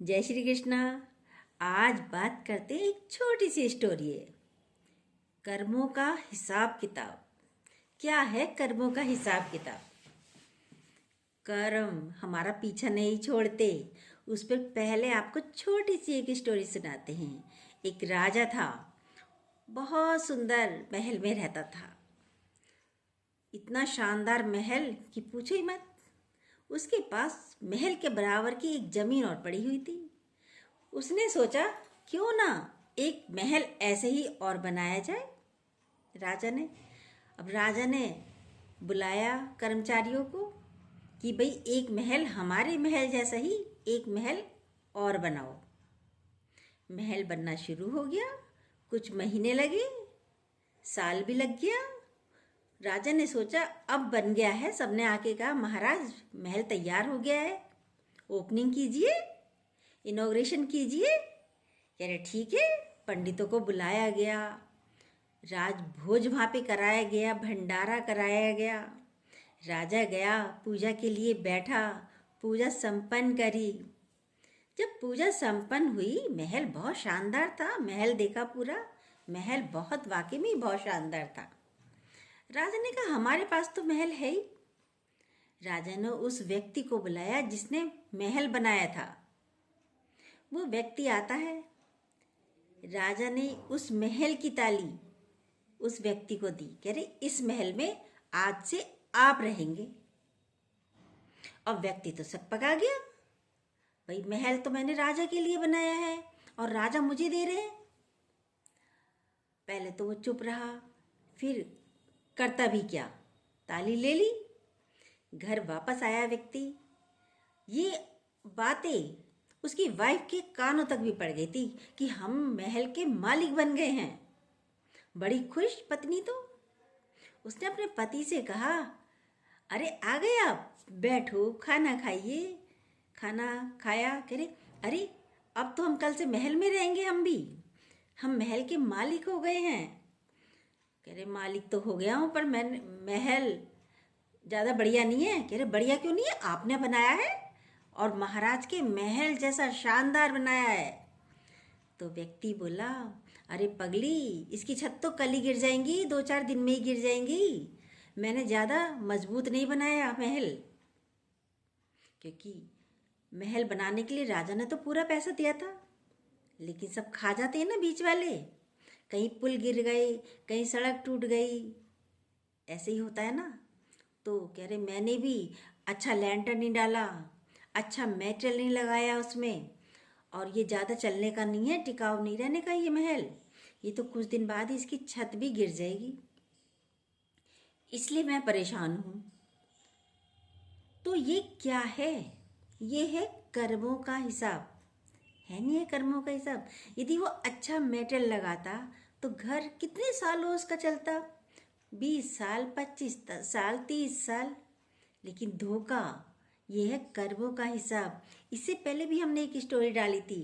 जय श्री कृष्णा। आज बात करते हैं एक छोटी सी स्टोरी है, कर्मों का हिसाब किताब। क्या है कर्मों का हिसाब किताब? कर्म हमारा पीछा नहीं छोड़ते। उस पर पहले आपको छोटी सी एक स्टोरी सुनाते हैं। एक राजा था, बहुत सुंदर महल में रहता था। इतना शानदार महल कि पूछो ही मत। उसके पास महल के बराबर की एक जमीन और पड़ी हुई थी। उसने सोचा क्यों ना एक महल ऐसे ही और बनाया जाए। राजा ने बुलाया कर्मचारियों को कि भाई एक महल हमारे महल जैसा ही एक महल और बनाओ। महल बनना शुरू हो गया। कुछ महीने लगे, साल भी लग गया। राजा ने सोचा अब बन गया है। सबने आके कहा महाराज महल तैयार हो गया है, ओपनिंग कीजिए, इनॉग्रेशन कीजिए। कह रहे ठीक है। पंडितों को बुलाया गया, राज भोज वहाँ पे कराया गया, भंडारा कराया गया। राजा गया, पूजा के लिए बैठा, पूजा संपन्न करी। जब पूजा संपन्न हुई, महल बहुत शानदार था। महल देखा पूरा, महल बहुत वाकई में बहुत शानदार था। राजा ने कहा हमारे पास तो महल है ही। राजा ने उस व्यक्ति को बुलाया जिसने महल बनाया था। वो व्यक्ति आता है। राजा ने उस महल की ताली उस व्यक्ति को दी। कह रहे इस महल में आज से आप रहेंगे। अब व्यक्ति तो सकपका गया, भाई महल तो मैंने राजा के लिए बनाया है और राजा मुझे दे रहे हैं। पहले तो वो चुप रहा, फिर करता भी क्या, ताली ले ली। घर वापस आया व्यक्ति। ये बातें उसकी वाइफ के कानों तक भी पड़ गई थी कि हम महल के मालिक बन गए हैं। बड़ी खुश पत्नी तो। उसने अपने पति से कहा अरे आ गए आप, बैठो खाना खाइए। खाना खाया। कह रहे अरे अब तो हम कल से महल में रहेंगे, हम महल के मालिक हो गए हैं। कह रहे मालिक तो हो गया हूँ पर मैं महल ज़्यादा बढ़िया नहीं है। कह रहे बढ़िया क्यों नहीं है, आपने बनाया है और महाराज के महल जैसा शानदार बनाया है। तो व्यक्ति बोला अरे पगली, इसकी छत तो कल ही गिर जाएंगी, 2-4 दिन में ही गिर जाएंगी। मैंने ज़्यादा मजबूत नहीं बनाया महल, क्योंकि महल बनाने के लिए राजा ने तो पूरा पैसा दिया था, लेकिन सब खा जाते हैं ना बीच वाले। कहीं पुल गिर गए, कहीं सड़क टूट गई, ऐसे ही होता है ना। तो कह रहे मैंने भी अच्छा लैंटर नहीं डाला, अच्छा मेटेरियल नहीं लगाया उसमें, और ये ज़्यादा चलने का नहीं है, टिकाऊ नहीं रहने का ये महल। ये तो कुछ दिन बाद ही इसकी छत भी गिर जाएगी, इसलिए मैं परेशान हूँ। तो ये क्या है? ये है कर्मों का हिसाब, है नहीं है कर्मों का हिसाब। यदि वो अच्छा मेटेरियल लगाता तो घर कितने सालों उसका चलता, 20 साल, 25 साल, 30 साल। लेकिन धोखा, ये है कर्मों का हिसाब। इससे पहले भी हमने एक स्टोरी डाली थी,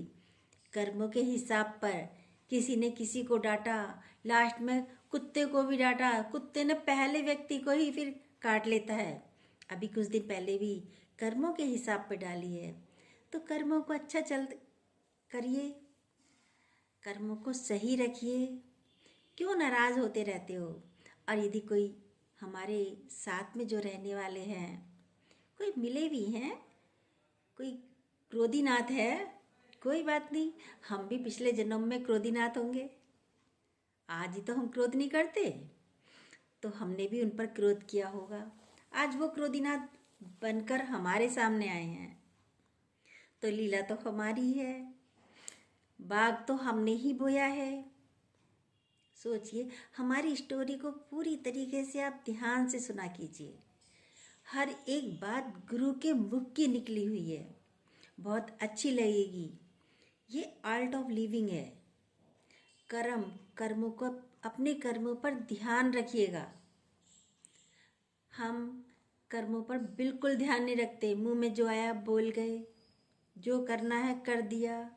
कर्मों के हिसाब पर किसी ने किसी को डांटा, लास्ट में कुत्ते को भी डांटा। कुत्ते ने पहले व्यक्ति को ही फिर काट लेता है। अभी कुछ दिन पहले भी कर्मों के हिसाब पे डाली है। तो कर्मों को अच्छा चल करिए, कर्मों को सही रखिए। क्यों नाराज़ होते रहते हो? और यदि कोई हमारे साथ में जो रहने वाले हैं, कोई मिले भी हैं, कोई क्रोधीनाथ है, कोई बात नहीं, हम भी पिछले जन्म में क्रोधीनाथ होंगे। आज ही तो हम क्रोध नहीं करते, तो हमने भी उन पर क्रोध किया होगा। आज वो क्रोधीनाथ बनकर हमारे सामने आए हैं, तो लीला तो हमारी है, बाग तो हमने ही बोया है। सोचिए, हमारी स्टोरी को पूरी तरीके से आप ध्यान से सुना कीजिए। हर एक बात गुरु के मुख की निकली हुई है, बहुत अच्छी लगेगी। ये आर्ट ऑफ लिविंग है। कर्मों को, अपने कर्मों पर ध्यान रखिएगा। हम कर्मों पर बिल्कुल ध्यान नहीं रखते, मुंह में जो आया बोल गए, जो करना है कर दिया।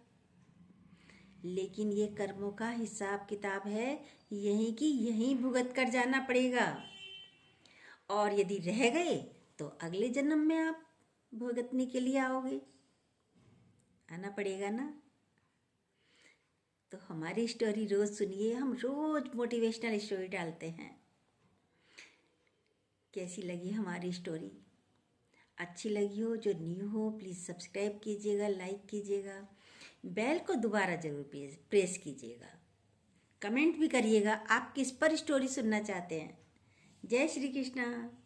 लेकिन ये कर्मों का हिसाब किताब है, यहीं की यहीं भुगत कर जाना पड़ेगा। और यदि रह गए तो अगले जन्म में आप भुगतने के लिए आओगे। आना पड़ेगा ना। तो हमारी स्टोरी रोज़ सुनिए, हम रोज़ मोटिवेशनल स्टोरी डालते हैं। कैसी लगी हमारी स्टोरी? अच्छी लगी हो, जो न्यू हो प्लीज़ सब्सक्राइब कीजिएगा, लाइक कीजिएगा, बेल को दोबारा ज़रूर प्रेस कीजिएगा। कमेंट भी करिएगा आप किस पर स्टोरी सुनना चाहते हैं। जय श्री कृष्णा।